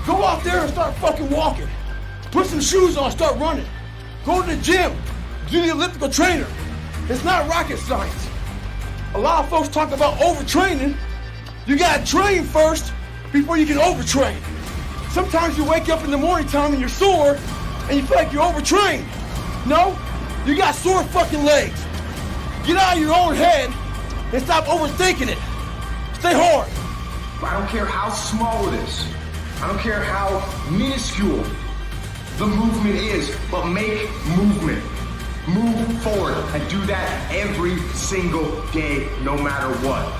Go out there and start fucking walking. Put some shoes on, start running. Go to the gym, do the elliptical trainer. It's not rocket science. A lot of folks talk about overtraining. You gotta train first before you can overtrain. Sometimes you wake up in the morning time and you're sore and you feel like you're overtrained. No, you got sore fucking legs. Get out of your own head and stop overthinking it. Stay hard. I don't care how small it is. I don't care how minuscule the movement is, but make movement. Move forward and do that every single day, no matter what,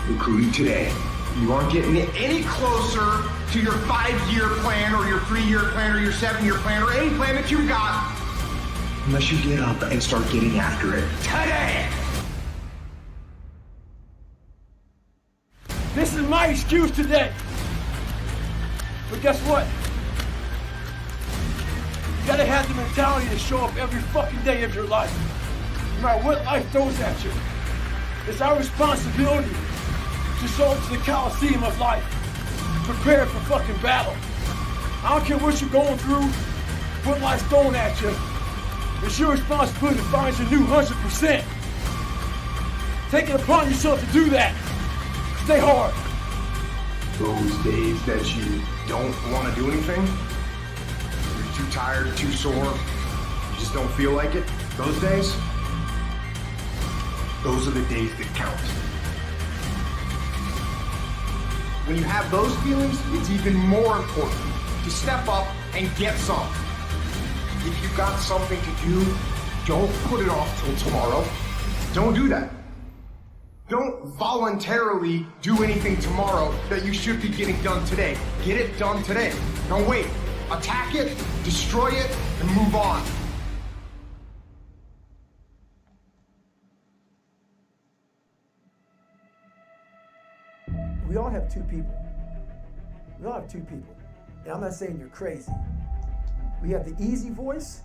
including today. You aren't getting any closer to your 5-year plan or your 3-year plan or your 7-year plan or any plan that you've got unless you get up and start getting after it today. This is my excuse today. But guess what? You gotta have the mentality to show up every fucking day of your life. No matter what life throws at you. It's our responsibility to show up to the Coliseum of life. Prepare for fucking battle. I don't care what you're going through, what life's throwing at you. It's your responsibility to find your new 100%. Take it upon yourself to do that. Stay hard. Those days that you don't want to do anything, you're too tired, too sore, you just don't feel like it, those days, those are the days that count. When you have those feelings, it's even more important to step up and get some. If you've got something to do, don't put it off till tomorrow. Don't do that. Don't voluntarily do anything tomorrow that you should be getting done today. Get it done today. Don't wait. Attack it, destroy it, and move on. We all have two people. We all have two people. And I'm not saying you're crazy. We have the easy voice,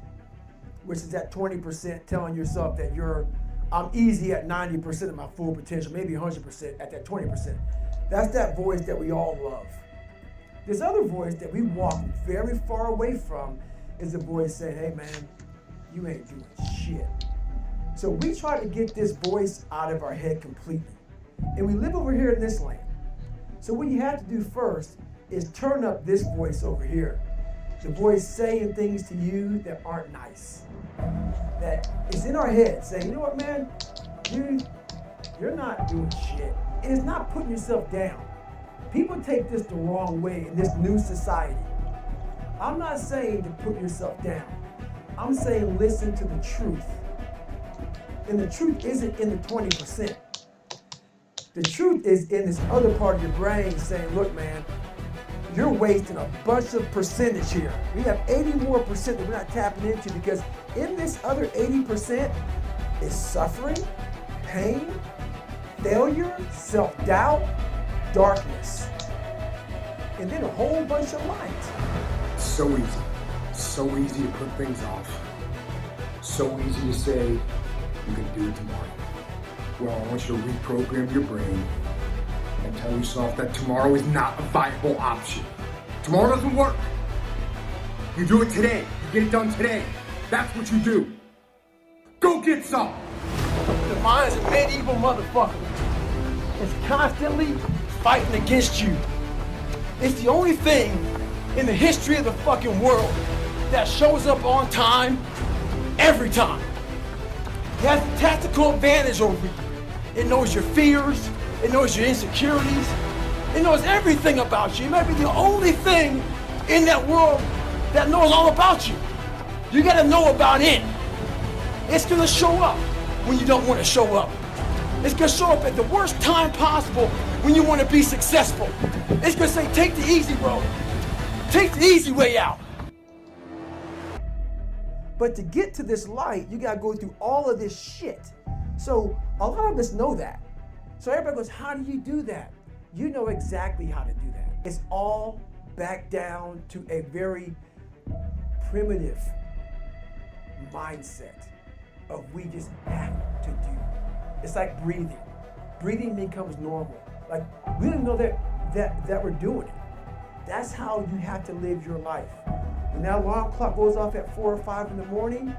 which is that 20% telling yourself that I'm easy at 90% of my full potential, maybe 100% at that 20%. That's that voice that we all love. This other voice that we walk very far away from is the voice saying, hey man, you ain't doing shit. So we try to get this voice out of our head completely. And we live over here in this land. So what you have to do first is turn up this voice over here. The voice saying things to you that aren't nice. That is in our head saying, you know what, man, you're not doing shit. And it's not putting yourself down. People take this the wrong way in this new society. I'm not saying to put yourself down. I'm saying listen to the truth. And the truth isn't in the 20%. The truth is in this other part of your brain saying, look, man, you're wasting a bunch of percentage here. We have 80 more percent that we're not tapping into because in this other 80% is suffering, pain, failure, self-doubt, darkness, and then a whole bunch of light. So easy to put things off. So easy to say, you can do it tomorrow. Well, I want you to reprogram your brain and tell yourself that tomorrow is not a viable option. Tomorrow doesn't work. You do it today. You get it done today. That's what you do. Go get some. The mind is a medieval motherfucker. It's constantly fighting against you. It's the only thing in the history of the fucking world that shows up on time every time. It has a tactical advantage over you. It knows your fears. It knows your insecurities. It knows everything about you. It might be the only thing in that world that knows all about you. You gotta know about it. It's gonna show up when you don't want to show up. It's gonna show up at the worst time possible when you want to be successful. It's gonna say, take the easy road. Take the easy way out. But to get to this light, you gotta go through all of this shit. So a lot of us know that. So everybody goes, how do you do that? You know exactly how to do that. It's all back down to a very primitive mindset of we just have to do. It's like breathing. Breathing becomes normal. Like we don't know that we're doing it. That's how you have to live your life. When that alarm clock goes off at 4 or 5 in the morning,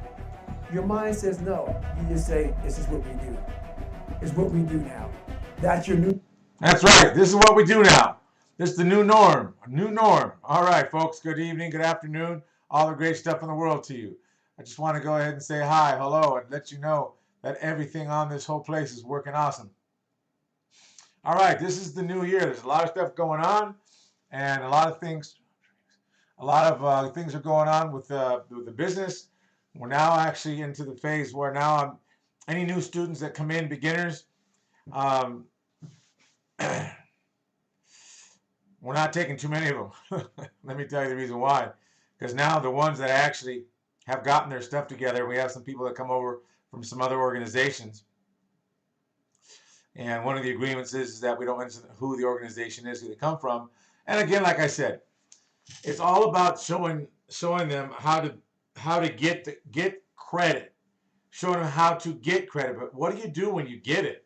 your mind says no. You just say, this is what we do. It's what we do now. That's your new. That's right. This is what we do now. This is the new norm. New norm. All right, folks. Good evening. Good afternoon. All the great stuff in the world to you. I just want to go ahead and say hi, hello, and let you know that everything on this whole place is working awesome. All right. This is the new year. There's a lot of stuff going on, and a lot of things are going on with the business. We're now actually into the phase where now any new students that come in, beginners, we're not taking too many of them. Let me tell you the reason why. Because now the ones that actually have gotten their stuff together, we have some people that come over from some other organizations. And one of the agreements is that we don't mention who the organization is, who they come from. And again, like I said, it's all about showing them how to get credit, showing them how to get credit. But what do you do when you get it?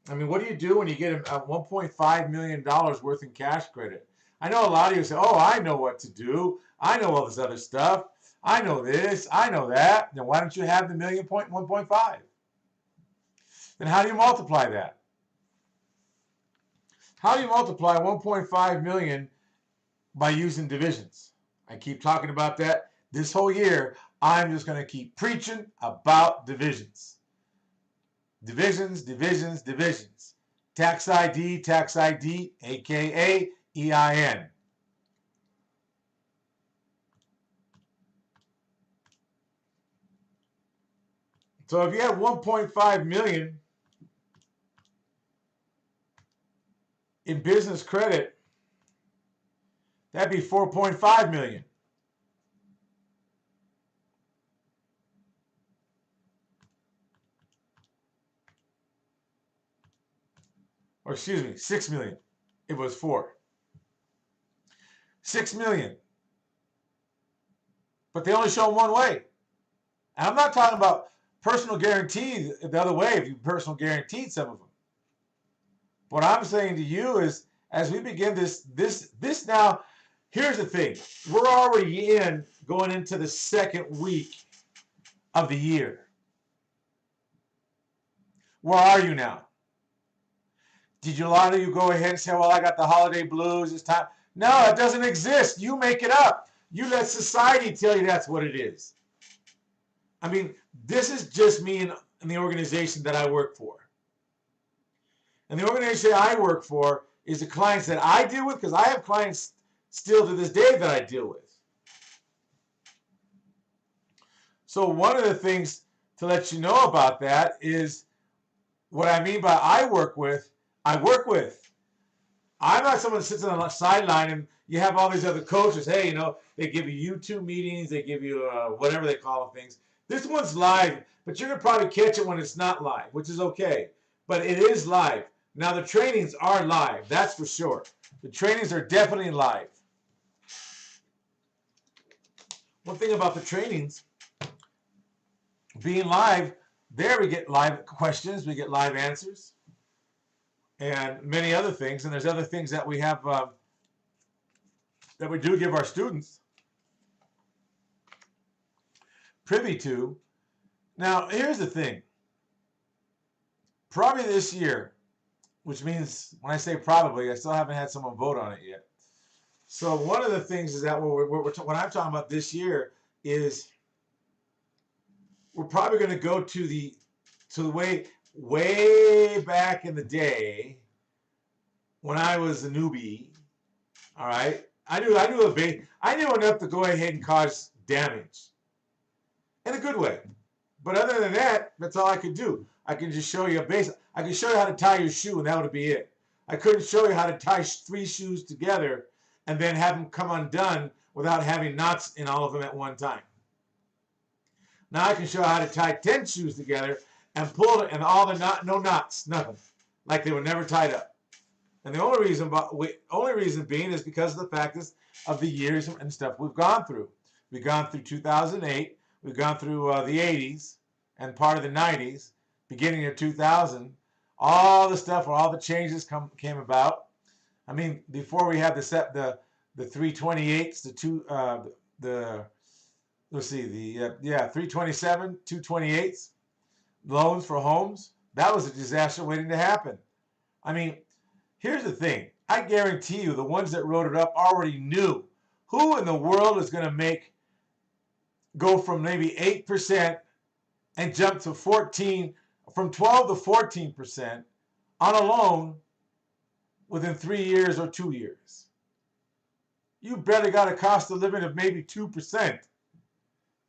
I mean, what do you do when you get a $1.5 million worth in cash credit? I know a lot of you say, oh, I know what to do. I know all this other stuff. I know this. I know that. Then why don't you have the 1.5? Then how do you multiply that? How do you multiply 1.5 million by using divisions? I keep talking about that this whole year. I'm just going to keep preaching about divisions. Divisions, divisions, divisions. Tax ID, aka EIN. So if you have 1.5 million in business credit, that'd be 4.5 million. Or excuse me, 6 million. It was 4. 6 million. But they only show them one way. And I'm not talking about personal guarantee the other way if you personal guaranteed some of them. What I'm saying to you is, as we begin this now, here's the thing. We're already going into the second week of the year. Where are you now? Did a lot of you go ahead and say, well, I got the holiday blues, it's time? No, it doesn't exist. You make it up. You let society tell you that's what it is. I mean, this is just me in the organization that I work for. And the organization I work for is the clients that I deal with, because I have clients still to this day that I deal with. So one of the things to let you know about that is what I mean by I work with. I'm not someone that sits on the sideline and you have all these other coaches. Hey, they give you YouTube meetings. They give you whatever they call things. This one's live, but you're going to probably catch it when it's not live, which is okay. But it is live. Now, the trainings are live. That's for sure. The trainings are definitely live. One thing about the trainings being live, there we get live questions. We get live answers. And many other things, and there's other things that we have that we do give our students privy to. Now, here's the thing. Probably this year, which means when I say probably, I still haven't had someone vote on it yet. So one of the things is that what I'm talking about this year is we're probably going to go to the way back in the day when I was a newbie. All right, I knew enough to go ahead and cause damage in a good way. But other than that, that's all I could do. I can just show you a base. I can show you how to tie your shoe, and that would be it. I couldn't show you how to tie 3 shoes together and then have them come undone without having knots in all of them at one time. Now I can show you how to tie 10 shoes together and pull it, and no knots, nothing, like they were never tied up. And the only reason being is because of the fact of the years and stuff we've gone through. We've gone through 2008. We've gone through the 80s and part of the 90s, beginning of 2000. All the stuff where all the changes came about. I mean, before we had the the 328s, let's see, 327, 228s loans for homes. That was a disaster waiting to happen. I mean, here's the thing. I guarantee you the ones that wrote it up already knew who in the world is going to go from maybe 8% and jump to 14, from 12 to 14% on a loan within 3 years or 2 years. You barely got a cost of living of maybe 2%.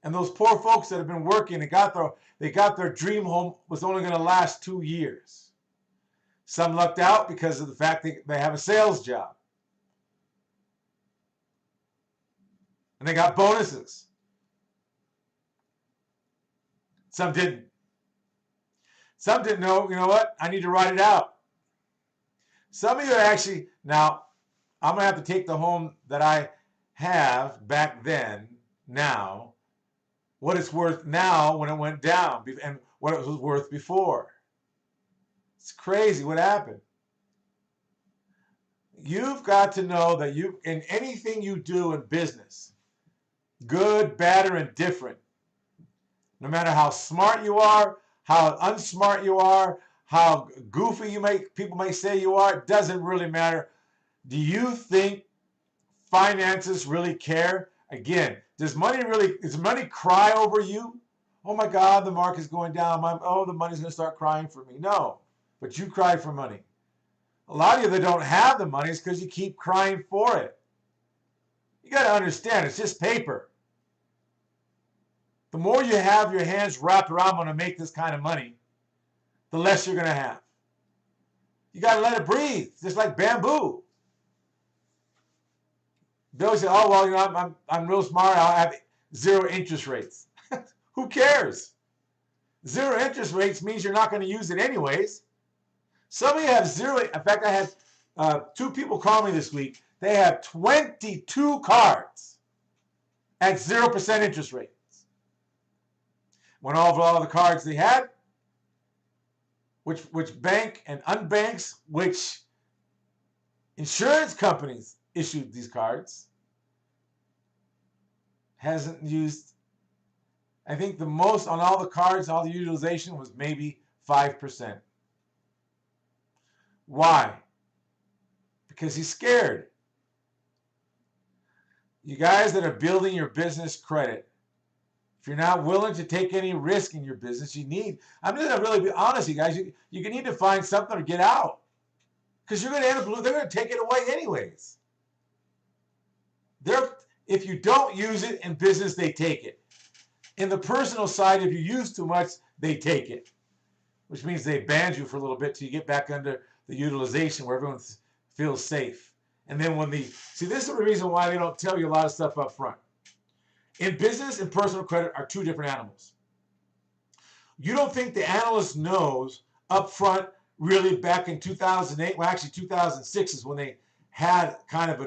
And those poor folks that have been working and they got their dream home was only going to last 2 years. Some lucked out because of the fact they have a sales job. And they got bonuses. Some didn't. Some didn't know, you know what, I need to write it out. Some of you are actually, now, I'm going to have to take the home that I have back then, now, what it's worth now when it went down, and what it was worth before. It's crazy what happened. You've got to know that in anything you do in business, good, bad, or indifferent, no matter how smart you are, how unsmart you are, how goofy people may say you are, it doesn't really matter. Do you think finances really care? Again, does money cry over you? Oh my God, the market's going down. The money's going to start crying for me. No, but you cry for money. A lot of you that don't have the money is because you keep crying for it. You got to understand, it's just paper. The more you have your hands wrapped around, I'm going to make this kind of money, the less you're going to have. You got to let it breathe, just like bamboo. They always say, oh, well, you know, I'm real smart. I'll have 0 interest rates. Who cares? 0 interest rates means you're not going to use it anyways. Some of you have 0. In fact, I had 2 people call me this week. They have 22 cards at 0% interest rates. Went over all the cards they had, which bank and unbanks, which insurance companies issued these cards, hasn't used, I think the most on all the cards, all the utilization was maybe 5%. Why? Because he's scared. You guys that are building your business credit, if you're not willing to take any risk in your business, I'm just going to really be honest, you guys, you need to find something to get out. Because you're going to end up, they're going to take it away anyways. If you don't use it in business, they take it. In the personal side, if you use too much, they take it. Which means they ban you for a little bit till you get back under the utilization where everyone feels safe. And then this is the reason why they don't tell you a lot of stuff up front. In business and personal credit are 2 different animals. You don't think the analyst knows up front, really back in 2008, well actually 2006 is when they had kind of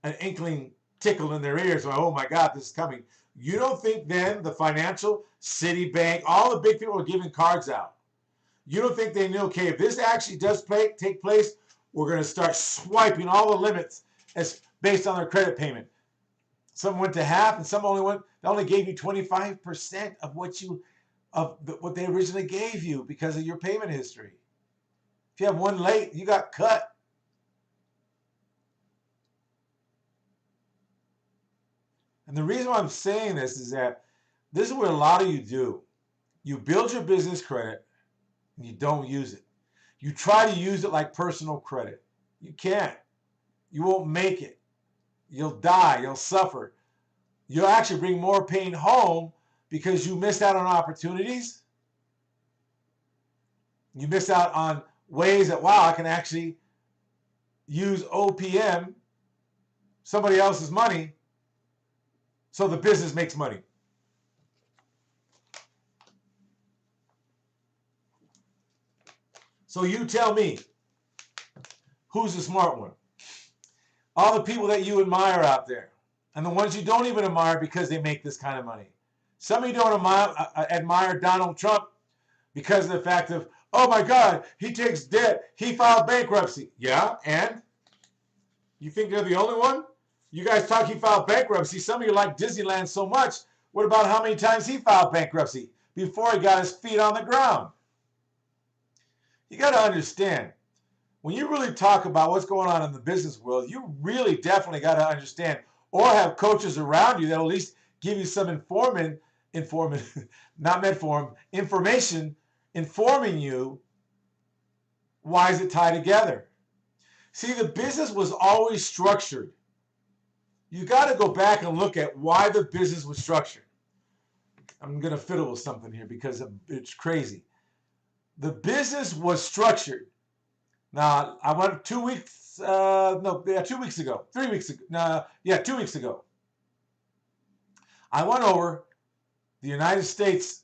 an inkling tickle in their ears, like, oh my God, this is coming. You don't think then the financial, Citibank, all the big people are giving cards out. You don't think they knew, okay, if this actually does take place, we're going to start swiping all the limits as based on their credit payment. Some went to half, and some only gave you 25% of what they originally gave you because of your payment history. If you have one late, you got cut. And the reason why I'm saying this is that this is what a lot of you do. You build your business credit, and you don't use it. You try to use it like personal credit. You can't. You won't make it. You'll die. You'll suffer. You'll actually bring more pain home because you missed out on opportunities. You miss out on ways that, wow, I can actually use OPM, somebody else's money, so the business makes money. So you tell me, who's the smart one? All the people that you admire out there, and the ones you don't even admire because they make this kind of money. Some of you don't admire Donald Trump because of the fact of, oh my God, he takes debt, he filed bankruptcy. Yeah, and? You think they're the only one? You guys talk he filed bankruptcy. Some of you like Disneyland so much. What about how many times he filed bankruptcy before he got his feet on the ground? You got to understand, when you really talk about what's going on in the business world, you really definitely got to understand or have coaches around you that will at least give you some information, informing you why is it tied together. See, the business was always structured. You got to go back and look at why the business was structured. I'm going to fiddle with something here because it's crazy. The business was structured. Now, I went 2 weeks, 2 weeks ago, 3 weeks ago, 2 weeks ago. I went over the United States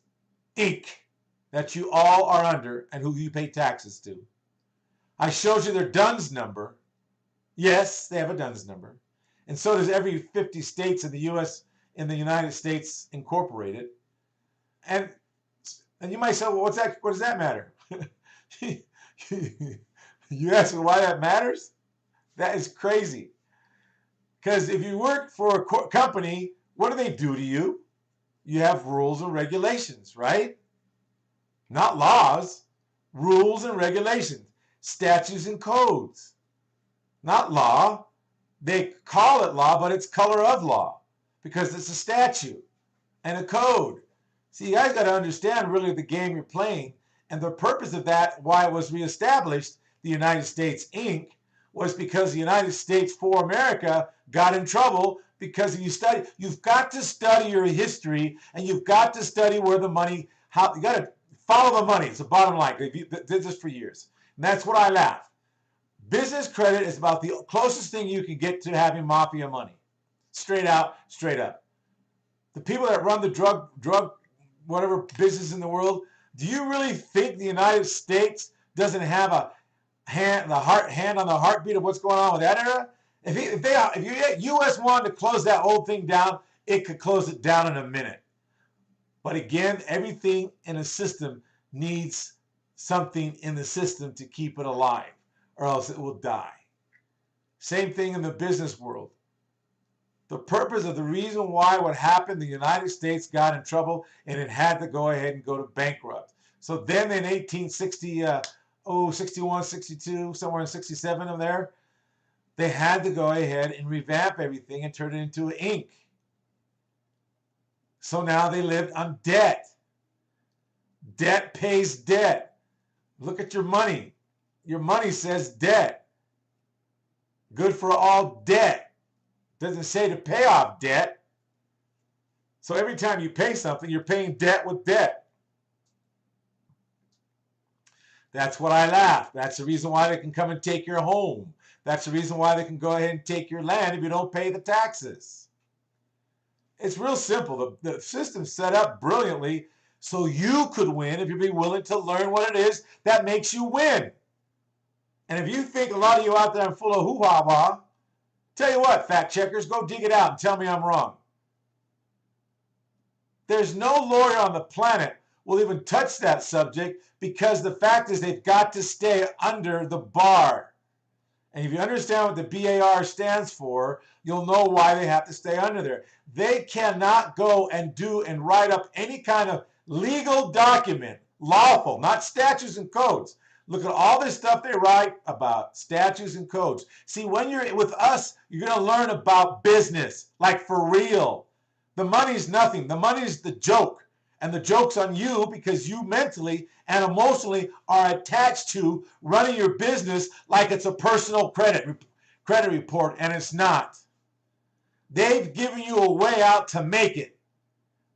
Inc. that you all are under and who you pay taxes to. I showed you their DUNS number. Yes, they have a DUNS number. And so does every 50 states in the U.S., in the United States Incorporated. And you might say, well, what does that matter? You ask me why that matters? That is crazy. Because if you work for a company, what do they do to you? You have rules and regulations, right? Not laws, rules and regulations, statutes and codes. Not law. They call it law, but it's color of law because it's a statute and a code. See, you guys got to understand really the game you're playing, and the purpose of that, why it was reestablished, the United States Inc., was because the United States for America got in trouble because you've got to study your history, and you've got to study where the money, you got to follow the money. It's the bottom line. They did this for years. And that's what I laugh. Business credit is about the closest thing you can get to having mafia money. Straight out, straight up. The people that run the drug whatever business in the world, do you really think the United States doesn't have a hand on the heartbeat of what's going on with that era? If U.S. wanted to close that whole thing down, it could close it down in a minute. But again, everything in a system needs something in the system to keep it alive, or else it will die. Same thing in the business world. The purpose of the reason why what happened, the United States got in trouble and it had to go ahead and go to bankrupt. So then in 1860, 61, 62, somewhere in 67 of there, they had to go ahead and revamp everything and turn it into an Inc. So now they lived on debt. Debt pays debt. Look at your money. Your money says debt. Good for all debt. Doesn't say to pay off debt. So every time you pay something, you're paying debt with debt. That's what I laugh. That's the reason why they can come and take your home. That's the reason why they can go ahead and take your land if you don't pay the taxes. It's real simple. The system's set up brilliantly so you could win if you'd be willing to learn what it is that makes you win. And if you think a lot of you out there are full of hoo-ha-wah, tell you what, fact checkers, go dig it out and tell me I'm wrong. There's no lawyer on the planet will even touch that subject because the fact is they've got to stay under the bar. And if you understand what the BAR stands for, you'll know why they have to stay under there. They cannot go and do and write up any kind of legal document, lawful, not statutes and codes. Look at all this stuff they write about, statutes and codes. See, when you're with us, you're going to learn about business, like for real. The money's nothing. The money's the joke. And the joke's on you because you mentally and emotionally are attached to running your business like it's a personal credit report, and it's not. They've given you a way out to make it,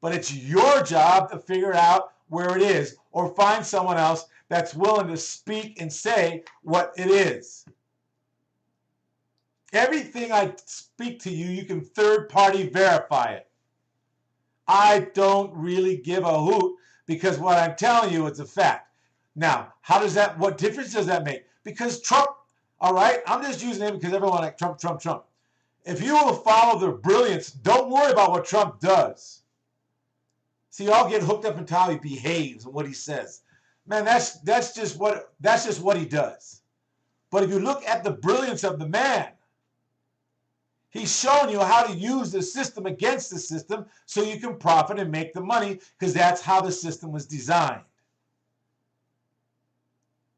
but it's your job to figure out where it is or find someone else that's willing to speak and say what it is. Everything I speak to you, you can third-party verify it. I don't really give a hoot because what I'm telling you is a fact. Now, what difference does that make? Because Trump, all right, I'm just using him because everyone like Trump. If you will follow the brilliance, don't worry about what Trump does. See, y'all get hooked up into how he behaves and what he says. Man, that's just what he does. But if you look at the brilliance of the man, He's showing you how to use the system against the system so you can profit and make the money, because that's how the system was designed.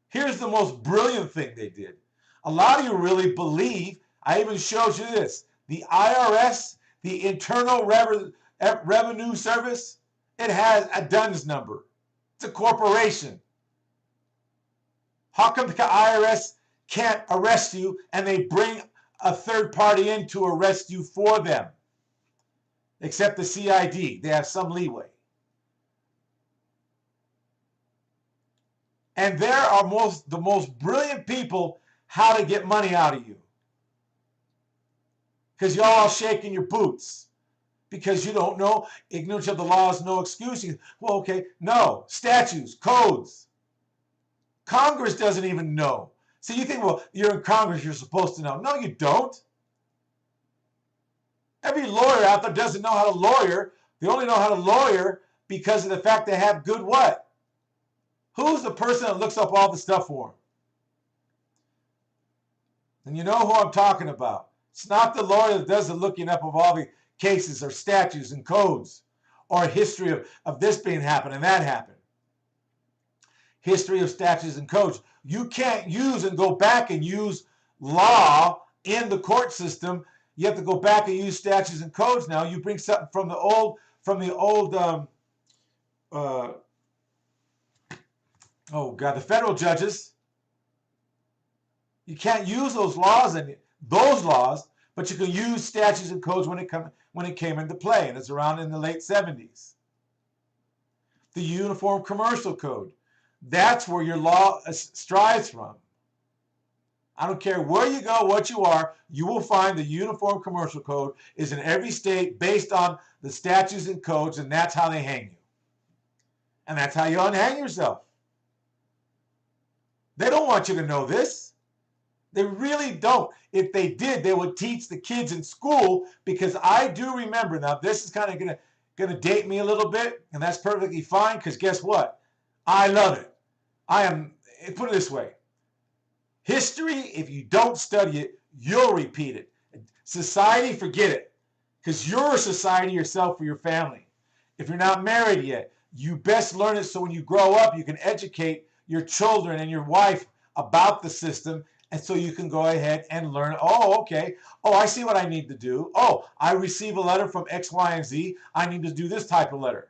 Here's the most brilliant thing they did. A lot of you really believe, I even showed you this, the IRS, the Internal Revenue Service, it has a DUNS number. It's a corporation. How come the IRS can't arrest you and they bring a third party in to arrest you for them? Except the CID. They have some leeway. And there are the most brilliant people how to get money out of you. Because you're all shaking your boots. Because you don't know. Ignorance of the law is no excuse. Well, okay. No. Statutes, codes. Congress doesn't even know. So you think, well, you're in Congress, you're supposed to know. No, you don't. Every lawyer out there doesn't know how to lawyer. They only know how to lawyer because of the fact they have good what? Who's the person that looks up all the stuff for them? And you know who I'm talking about. It's not the lawyer that does the looking up of all the cases or statutes and codes or a history of this being happened and that happened. History of statutes and codes. You can't use and go back and use law in the court system. You have to go back and use statutes and codes now. You bring something from the old the federal judges. You can't use those laws but you can use statutes and codes when it came into play, and it's around in the late 70s. The Uniform Commercial Code. That's where your law strives from. I don't care where you go, what you are, you will find the Uniform Commercial Code is in every state based on the statutes and codes, and that's how they hang you. And that's how you unhang yourself. They don't want you to know this. They really don't. If they did, they would teach the kids in school, because I do remember, now this is kind of gonna date me a little bit, and that's perfectly fine, because guess what? I love it. Put it this way. History, if you don't study it, you'll repeat it. Society, forget it. Because you're a society yourself for your family. If you're not married yet, you best learn it so when you grow up, you can educate your children and your wife about the system, and so you can go ahead and learn, oh, okay, oh, I see what I need to do. Oh, I receive a letter from X, Y, and Z. I need to do this type of letter.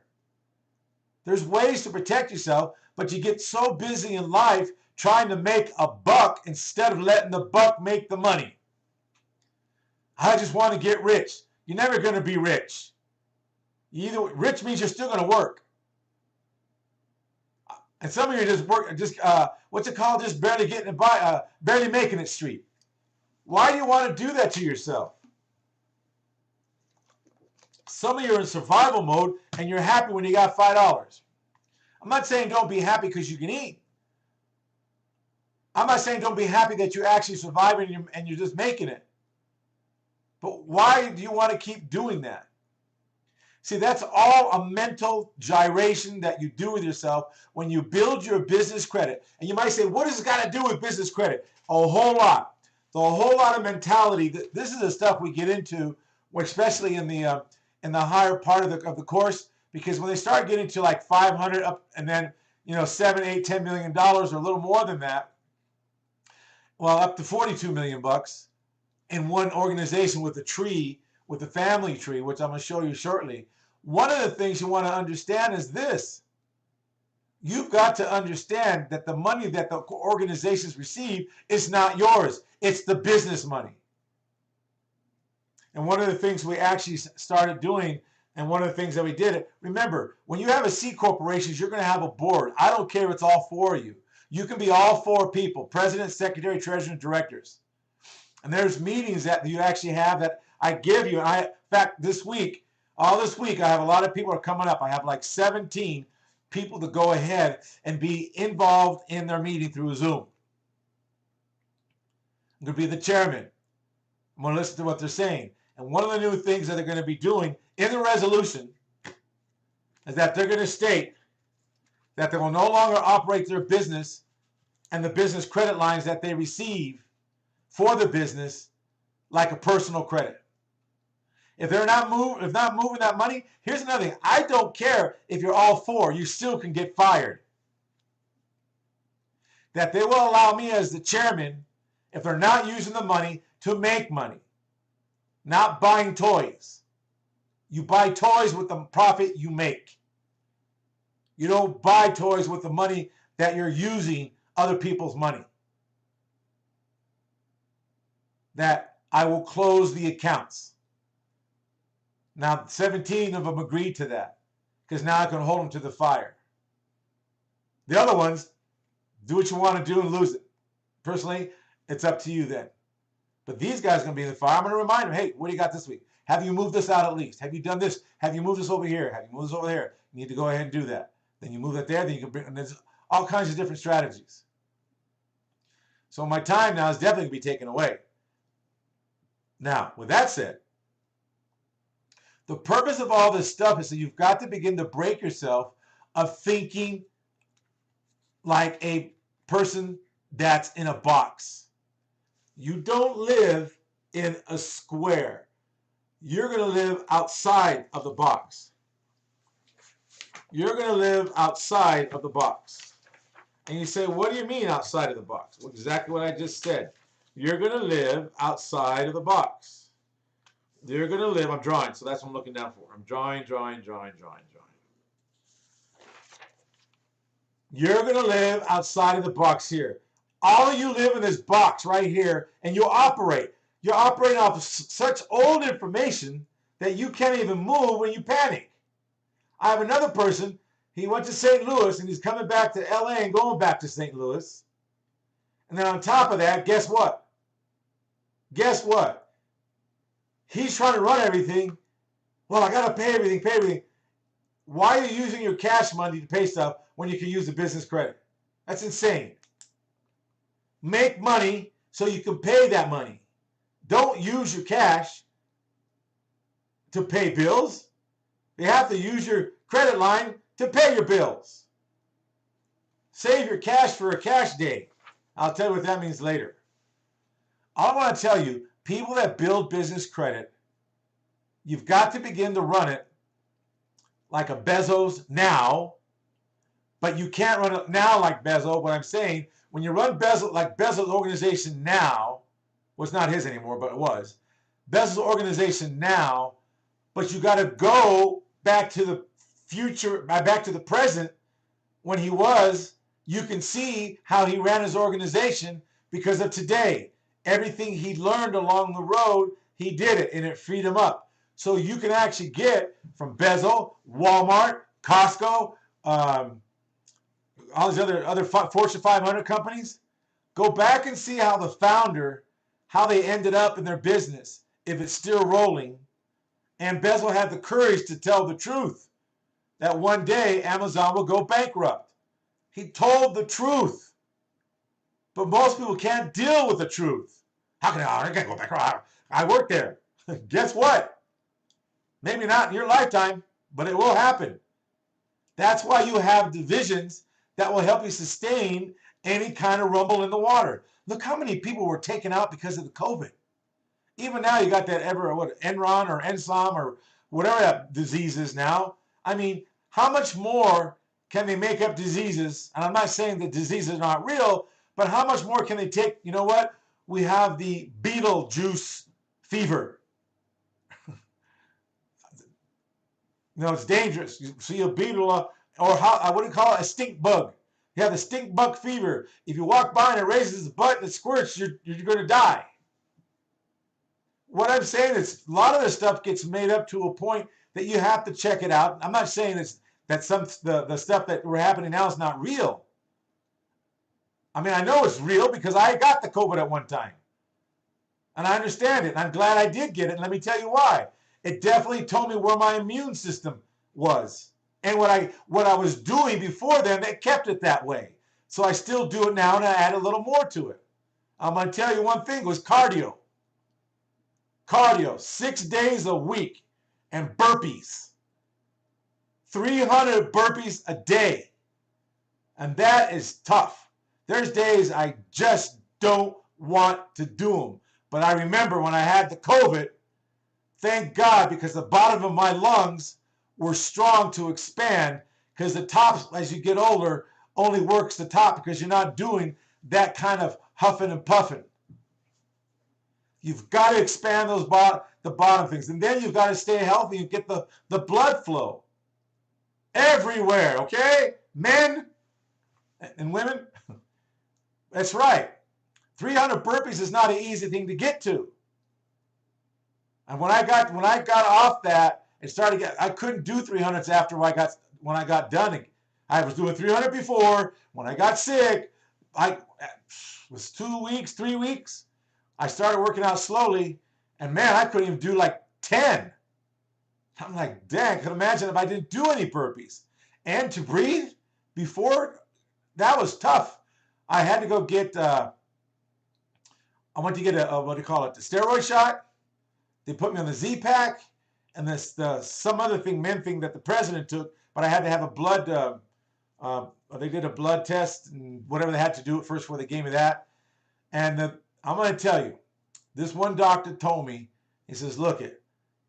There's ways to protect yourself, but you get so busy in life trying to make a buck instead of letting the buck make the money. I just want to get rich. You're never going to be rich. Rich means you're still going to work. And some of you what's it called? Just barely getting by, barely making it street. Why do you want to do that to yourself? Some of you are in survival mode and you're happy when you got $5. I'm not saying don't be happy because you can eat. I'm not saying don't be happy that you're actually surviving and you're just making it. But why do you want to keep doing that? See, that's all a mental gyration that you do with yourself when you build your business credit. And you might say, what does it got to do with business credit? A whole lot. A whole lot of mentality. This is the stuff we get into, especially in the higher part of the course, because when they start getting to like 500 up and then, $7, $8, $10 million or a little more than that, well, up to 42 million bucks in one organization with a tree, with a family tree, which I'm going to show you shortly. One of the things you want to understand is this. You've got to understand that the money that the organizations receive is not yours. It's the business money. And one of the things we actually started doing, and one of the things that we did, remember, when you have a C corporation, you're going to have a board. I don't care if it's all four of you. You can be all four people, president, secretary, treasurer, and directors. And there's meetings that you actually have that I give you. In fact, this week, I have a lot of people are coming up. I have like 17 people to go ahead and be involved in their meeting through Zoom. I'm going to be the chairman. I'm going to listen to what they're saying. And one of the new things that they're going to be doing in the resolution is that they're going to state that they will no longer operate their business and the business credit lines that they receive for the business like a personal credit. If they're not moving that money, here's another thing. I don't care if you're all for, you still can get fired. That they will allow me as the chairman, if they're not using the money, to make money. Not buying toys. You buy toys with the profit you make. You don't buy toys with the money that you're using other people's money. That I will close the accounts. Now, 17 of them agreed to that because now I can hold them to the fire. The other ones, do what you want to do and lose it. Personally, it's up to you then. But these guys are going to be in the fire. I'm going to remind them, hey, what do you got this week? Have you moved this out at least? Have you done this? Have you moved this over here? Have you moved this over there? You need to go ahead and do that. Then you move that there, then you can bring, and there's all kinds of different strategies. So my time now is definitely going to be taken away. Now, with that said, the purpose of all this stuff is that you've got to begin to break yourself of thinking like a person that's in a box. You don't live in a square. You're going to live outside of the box. You're going to live outside of the box. And you say, what do you mean outside of the box? Well, exactly what I just said. You're going to live outside of the box. You're going to live, I'm drawing, so that's what I'm looking down for. I'm drawing. You're going to live outside of the box here. All of you live in this box right here, and you operate. You're operating off such old information that you can't even move when you panic. I have another person, he went to St. Louis, and he's coming back to LA and going back to St. Louis. And then on top of that, guess what? Guess what? He's trying to run everything. Well, I got to pay everything. Why are you using your cash money to pay stuff when you can use the business credit? That's insane. Make money so you can pay that money. Don't use your cash to pay bills. You have to use your credit line to pay your bills. Save your cash for a cash day. I'll tell you what that means later. I want to tell you, people that build business credit, you've got to begin to run it like a Bezos now, but you can't run it now like Bezos. What I'm saying, when you run Bezos like Bezos' organization now, well, it's not his anymore, but it was. Bezos' organization now, but you got to go back to the future, back to the present when he was. You can see how he ran his organization because of today. Everything he learned along the road, he did it, and it freed him up. So you can actually get from Bezos, Walmart, Costco, all these other Fortune 500 companies. Go back and see how the founder, how they ended up in their business, if it's still rolling. And Bezos had the courage to tell the truth that one day Amazon will go bankrupt. He told the truth. But most people can't deal with the truth. How can I can't go bankrupt? I work there. Guess what? Maybe not in your lifetime, but it will happen. That's why you have divisions that will help you sustain any kind of rumble in the water. Look how many people were taken out because of the COVID. Even now you got that Enron or Ensom or whatever that disease is now. I mean, how much more can they make up diseases? And I'm not saying that diseases are not real, but how much more can they take? You know what? We have the Beetlejuice fever. It's dangerous. You see a beetle, or what do you call it? A stink bug. You have the stink bug fever. If you walk by and it raises its butt and it squirts, you're going to die. What I'm saying is a lot of this stuff gets made up to a point that you have to check it out. I'm not saying that the stuff that we're happening now is not real. I mean, I know it's real because I got the COVID at one time. And I understand it. And I'm glad I did get it. And let me tell you why. It definitely told me where my immune system was. And what I was doing before then, that kept it that way. So I still do it now, and I add a little more to it. I'm going to tell you one thing, was cardio. Cardio, 6 days a week, and burpees. 300 burpees a day. And that is tough. There's days I just don't want to do them. But I remember when I had the COVID, Thank God, because the bottom of my lungs were strong to expand, because the top, as you get older, only works the top because you're not doing that kind of huffing and puffing. You've got to expand those the bottom things. And then you've got to stay healthy and get the blood flow everywhere, okay? Men and women, that's right. 300 burpees is not an easy thing to get to. And when I got off that, I couldn't do 300s after when I got done. I was doing 300 before. When I got sick, it was 2 weeks, 3 weeks. I started working out slowly, and man, I couldn't even do like 10. I'm like, dang, I can imagine if I didn't do any burpees. And to breathe before, that was tough. I had to go get, I went to get a what do you call it, the steroid shot. They put me on the Z-Pack, and some other thing, men thing that the president took, but I had to have a blood, they did a blood test and whatever they had to do at first before they gave me that. And I'm going to tell you, this one doctor told me, he says, look it,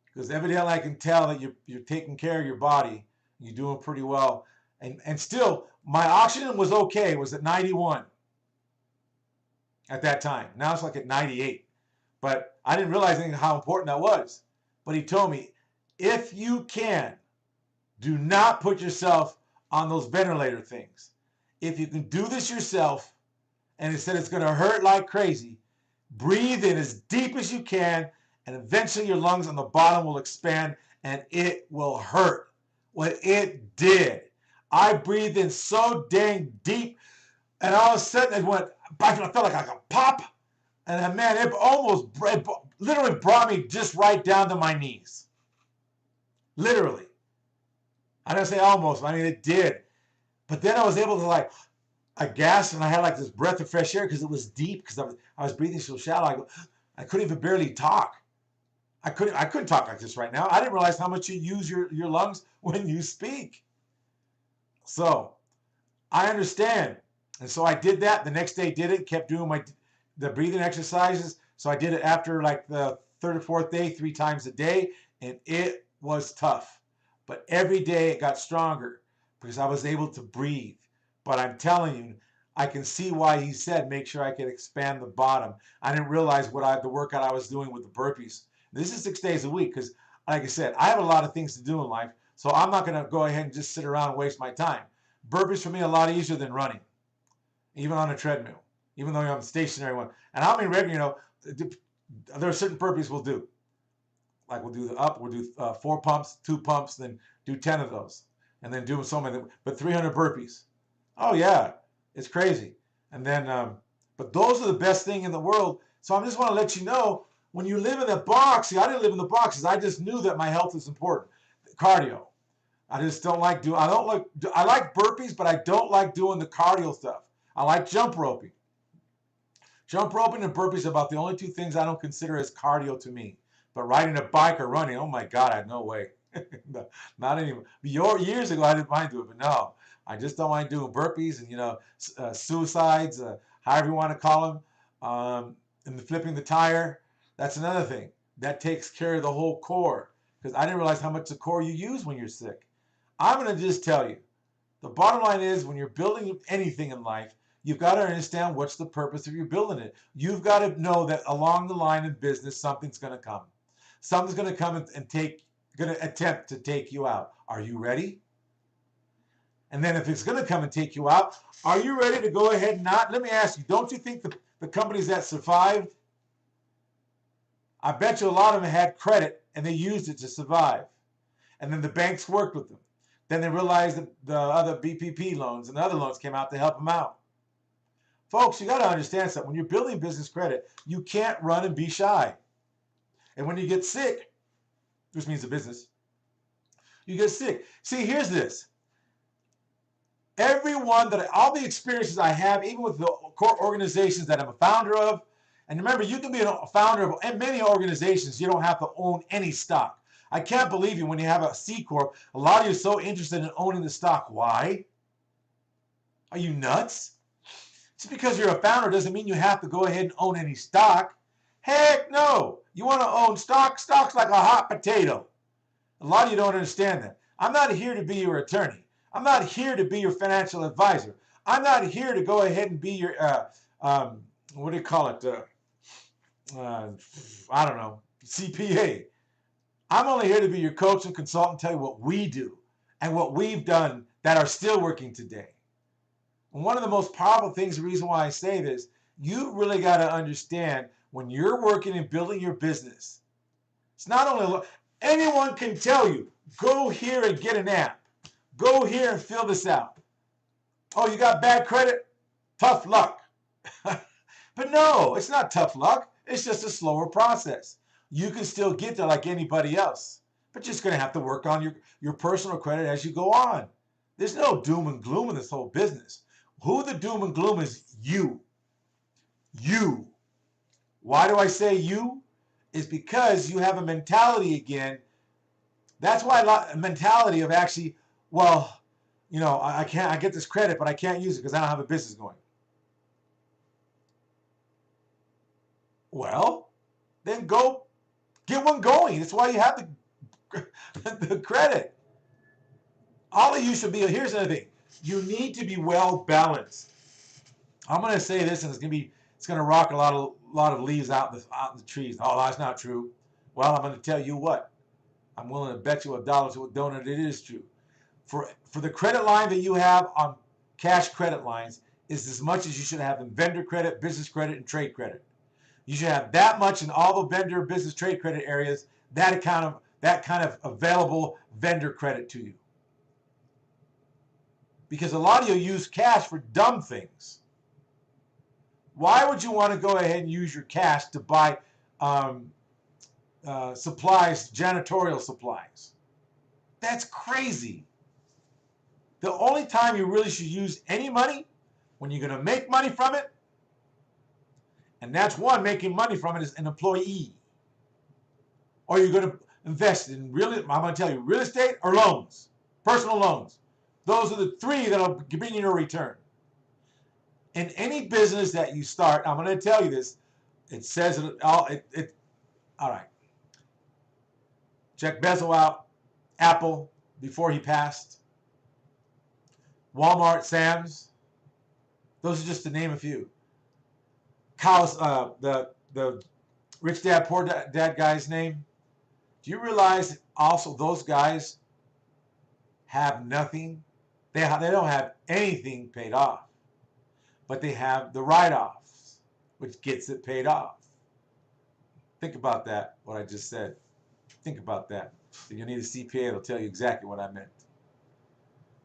because evidently I can tell that you're taking care of your body, you're doing pretty well. And still, my oxygen was okay, it was at 91 at that time. Now it's like at 98. But I didn't realize how important that was. But he told me, if you can, do not put yourself on those ventilator things. If you can do this yourself, and he said it's going to hurt like crazy, breathe in as deep as you can, and eventually your lungs on the bottom will expand, and it will hurt. Well, it did. I breathed in so dang deep, and all of a sudden I felt like I could pop. And man, it literally brought me just right down to my knees. Literally. I didn't say almost, I mean it did. But then I was able to I gasped and I had like this breath of fresh air because it was deep, because I was breathing so shallow. I couldn't even barely talk. I couldn't talk like this right now. I didn't realize how much you use your lungs when you speak. So I understand. And so I did that. The next day did it, kept doing the breathing exercises. So I did it after like the third or fourth day, 3 times a day, and it was tough. But every day it got stronger because I was able to breathe. But I'm telling you, I can see why he said make sure I can expand the bottom. I didn't realize the workout I was doing with the burpees. This is 6 days a week because, like I said, I have a lot of things to do in life, so I'm not going to go ahead and just sit around and waste my time. Burpees for me are a lot easier than running, even on a treadmill, even though I'm a stationary one. And I'm in regular, there are certain burpees we'll do. Like we'll do 4 pumps, 2 pumps, then do 10 of those, and then do so many, but 300 burpees. Oh yeah, it's crazy. And then, but those are the best thing in the world. So I just want to let you know, when you live in a box, see, I didn't live in the boxes. I just knew that my health is important. Cardio. I just don't like doing, I like burpees, but I don't like doing the cardio stuff. I like jump roping. Jump roping and burpees are about the only 2 things I don't consider as cardio to me. But riding a bike or running, oh my God, I had no way. No, not anymore. Years ago, I didn't mind doing it, but no. I just don't mind doing burpees and, suicides, however you want to call them, and flipping the tire. That's another thing. That takes care of the whole core, because I didn't realize how much the core you use when you're sick. I'm going to just tell you, the bottom line is when you're building anything in life, you've got to understand what's the purpose of your building it. You've got to know that along the line in business, something's going to come. Something's going to come and going to attempt to take you out. Are you ready? And then if it's going to come and take you out, are you ready to go ahead and not? Let me ask you, don't you think the companies that survived, I bet you a lot of them had credit and they used it to survive. And then the banks worked with them. Then they realized that the other BPP loans and the other loans came out to help them out. Folks, you got to understand something. When you're building business credit, you can't run and be shy. And when you get sick, which means the business, you get sick. See, here's this. All the experiences I have, even with the core organizations that I'm a founder of, and remember, you can be a founder of many organizations. You don't have to own any stock. I can't believe you when you have a C Corp, a lot of you are so interested in owning the stock. Why? Are you nuts? Just because you're a founder doesn't mean you have to go ahead and own any stock. Heck no. You want to own stock? Stock's like a hot potato. A lot of you don't understand that. I'm not here to be your attorney. I'm not here to be your financial advisor. I'm not here to go ahead and be your, what do you call it? I don't know, CPA. I'm only here to be your coach and consultant, tell you what we do and what we've done that are still working today. And one of the most powerful things, the reason why I say this, you really got to understand when you're working and building your business, it's not only, anyone can tell you, go here and get an app. Go here and fill this out. Oh, you got bad credit? Tough luck. But no, it's not tough luck. It's just a slower process. You can still get there like anybody else, but you're just going to have to work on your personal credit as you go on. There's no doom and gloom in this whole business. Who the doom and gloom is? You. You. Why do I say you? Is because you have a mentality again. That's why a mentality of actually, well, you know, I get this credit, but I can't use it because I don't have a business going. Well, then go get one going. That's why you have the credit. All of you should be, here's another thing. You need to be well balanced. I'm going to say this, and it's going to rock a lot of leaves out in the trees. Oh, that's not true. Well, I'm going to tell you what. I'm willing to bet you $1 to a donut it is true. For the credit line that you have on cash credit lines is as much as you should have in vendor credit, business credit, and trade credit. You should have that much in all the vendor, business, trade credit areas, that kind of available vendor credit to you. Because a lot of you use cash for dumb things. Why would you want to go ahead and use your cash to buy supplies, janitorial supplies? That's crazy. The only time you really should use any money, when you're going to make money from it, and that's one, making money from it is an employee. Or you're going to invest in I'm going to tell you, real estate or loans, personal loans. Those are the three that'll bring you a return. In any business that you start, I'm going to tell you this, it says it all right. Check Bezos out, Apple, before he passed, Walmart, Sam's. Those are just to name a few. Kyle's, the Rich Dad, Poor Dad guy's name. Do you realize also those guys have nothing? They don't have anything paid off. But they have the write-offs, which gets it paid off. Think about that, what I just said. Think about that. If you need a CPA, it'll tell you exactly what I meant.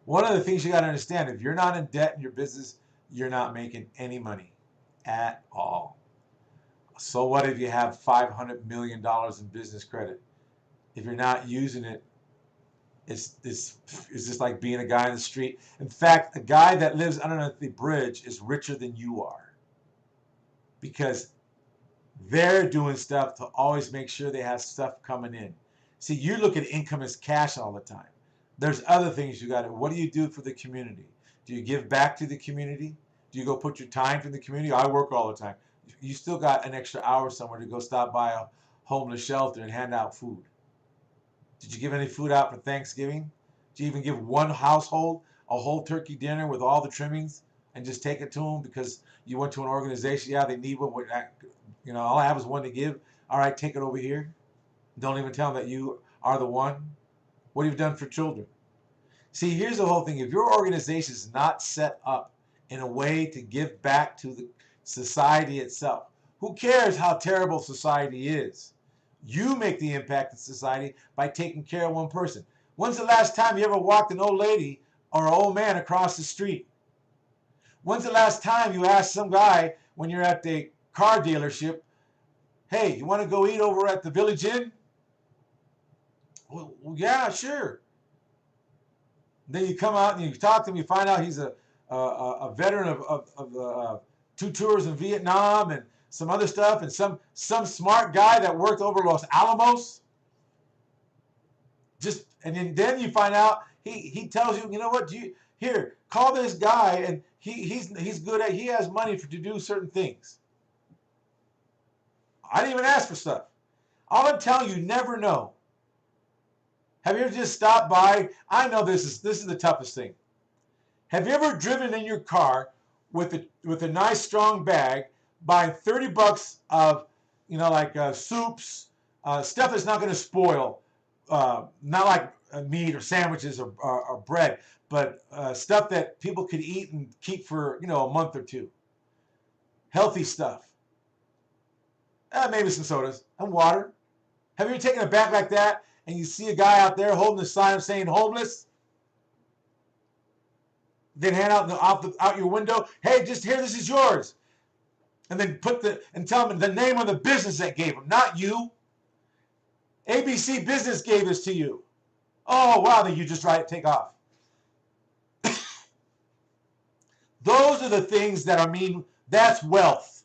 One of the things you got to understand, if you're not in debt in your business, you're not making any money at all. So what if you have $500 million in business credit? If you're not using it, it's just like being a guy in the street. In fact, a guy that lives underneath the bridge is richer than you are, because they're doing stuff to always make sure they have stuff coming in. See, you look at income as cash all the time. There's other things you got to. What do you do for the community? Do you give back to the community? Do you go put your time in the community? I work all the time. You still got an extra hour somewhere to go stop by a homeless shelter and hand out food. Did you give any food out for Thanksgiving? Did you even give one household a whole turkey dinner with all the trimmings and just take it to them because you went to an organization? Yeah, they need one. You know, all I have is one to give. All right, take it over here. Don't even tell them that you are the one. What have you done for children? See, here's the whole thing. If your organization is not set up in a way to give back to the society itself, who cares how terrible society is? You make the impact in society by taking care of one person. When's the last time you ever walked an old lady or an old man across the street? When's the last time you asked some guy when you're at the car dealership, hey, you want to go eat over at the Village Inn? Well, yeah, sure. Then you come out and you talk to him, you find out he's a veteran of 2 tours in Vietnam and some other stuff, and some smart guy that worked over Los Alamos. And then you find out he tells you, you know what? Here, call this guy, and he's good at. He has money to do certain things. I didn't even ask for stuff. All I'm telling you, never know. Have you ever just stopped by? I know this is the toughest thing. Have you ever driven in your car with a nice strong bag, buying $30 of, like soups, stuff that's not going to spoil, not like meat or sandwiches or bread, but stuff that people could eat and keep for a month or two. Healthy stuff. Maybe some sodas and water. Have you ever taken a bag like that and you see a guy out there holding a sign saying homeless? Then hand out your window, hey, just here, this is yours. And then tell them the name of the business that gave them, not you. ABC Business gave this to you. Oh, wow, then you just take off. Those are the things that that's wealth.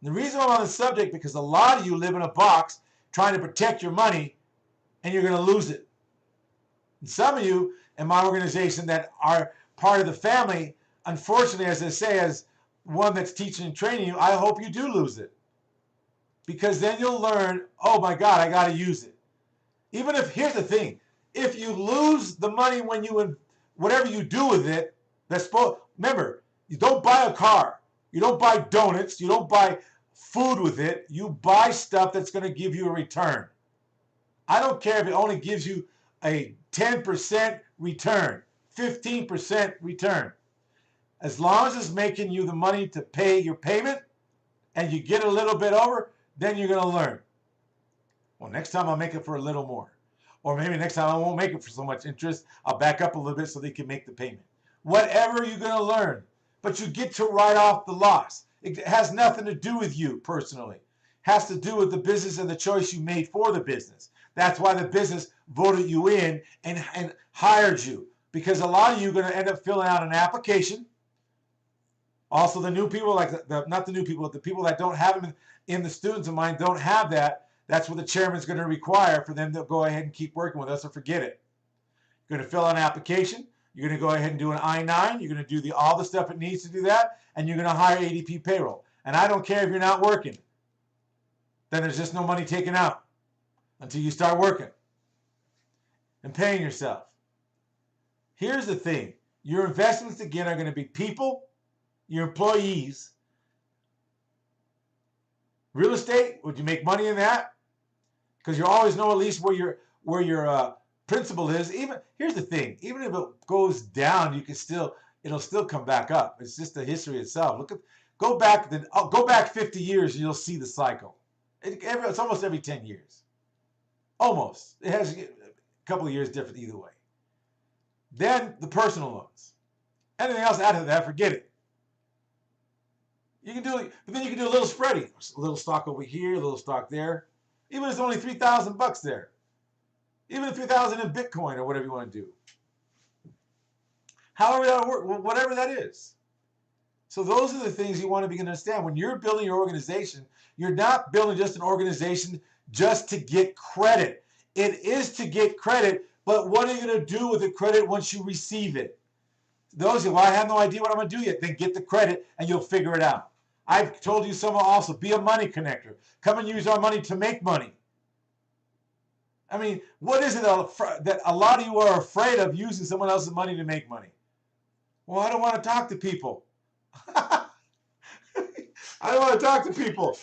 The reason I'm on the subject, because a lot of you live in a box trying to protect your money, and you're going to lose it. And some of you in my organization that are part of the family, unfortunately, as I say, as one that's teaching and training you, I hope you do lose it. Because then you'll learn, oh my God, I got to use it. Even if, here's the thing, if you lose the money when whatever you do with it, remember, you don't buy a car. You don't buy donuts. You don't buy food with it. You buy stuff that's going to give you a return. I don't care if it only gives you a 10% return, 15% return. As long as it's making you the money to pay your payment and you get a little bit over, then you're going to learn. Well, next time I'll make it for a little more. Or maybe next time I won't make it for so much interest. I'll back up a little bit so they can make the payment. Whatever you're going to learn. But you get to write off the loss. It has nothing to do with you personally. It has to do with the business and the choice you made for the business. That's why the business voted you in and hired you. Because a lot of you are going to end up filling out an application. Also, the new people, not the new people, but the people that don't have them in the students of mine don't have that. That's what the chairman's going to require for them to go ahead and keep working with us or forget it. You're going to fill out an application. You're going to go ahead and do an I-9. You're going to do all the stuff it needs to do that. And you're going to hire ADP payroll. And I don't care if you're not working. Then there's just no money taken out until you start working and paying yourself. Here's the thing. Your investments, again, are going to be people, your employees. Real estate, would you make money in that? Because you always know at least where your principal is. Even here's the thing, even if it goes down, it'll still come back up. It's just the history itself. Go back 50 years and you'll see the cycle. It's almost every 10 years. Almost. It has a couple of years different either way. Then the personal loans. Anything else out of that, forget it. You can do it, but then you can do a little spreading. A little stock over here, a little stock there. Even if it's only $3,000 there. Even if $3,000 in Bitcoin or whatever you want to do. However that works, whatever that is. So those are the things you want to begin to understand. When you're building your organization, you're not building just an organization just to get credit. It is to get credit, but what are you going to do with the credit once you receive it? Those who, I have no idea what I'm going to do yet, then get the credit and you'll figure it out. I've told you some also, be a money connector. Come and use our money to make money. I mean, what is it that a lot of you are afraid of using someone else's money to make money? Well, I don't want to talk to people. I don't want to talk to people.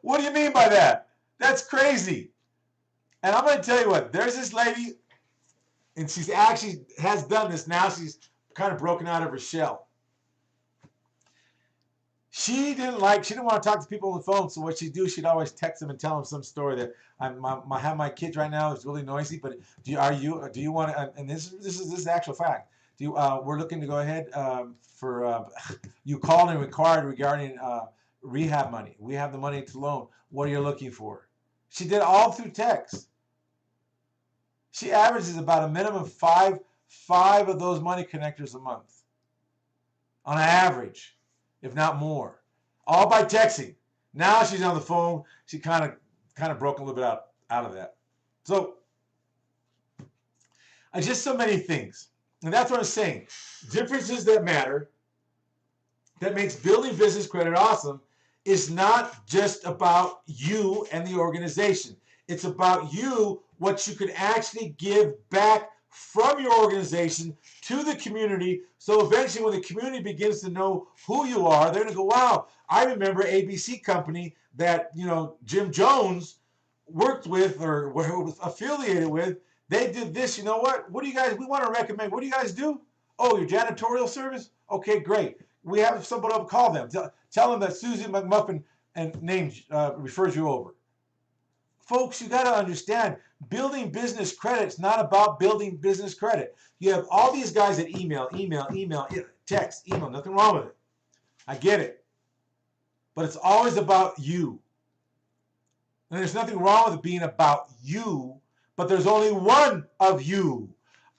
What do you mean by that? That's crazy. And I'm going to tell you what, there's this lady, and she's actually has done this now. She's kind of broken out of her shell. She didn't want to talk to people on the phone, so what she'd do, she'd always text them and tell them some story that I have my kids right now. It's really noisy, but do you want to? And this is actual fact. We're looking to go ahead for you called and inquired regarding rehab money. We have the money to loan. What are you looking for? She did all through text. She averages about a minimum five of those money connectors a month, on average, if not more, all by texting. Now she's on the phone. She kind of broke a little bit out of that. So just so many things, and that's what I'm saying. Differences that matter. That makes building business credit awesome is not just about you and the organization. It's about you, what you could actually give back from your organization to the community. So eventually when the community begins to know who you are, they're going to go, wow, I remember ABC company that, Jim Jones worked with or was affiliated with. They did this. You know what? What do you guys, we want to recommend. What do you guys do? Oh, your janitorial service? Okay, great. We have somebody to call them. Tell them that Susie McMuffin and names refers you over. Folks, you got to understand, building business credit is not about building business credit. You have all these guys that email, text, email, nothing wrong with it. I get it. But it's always about you. And there's nothing wrong with it being about you, but there's only one of you.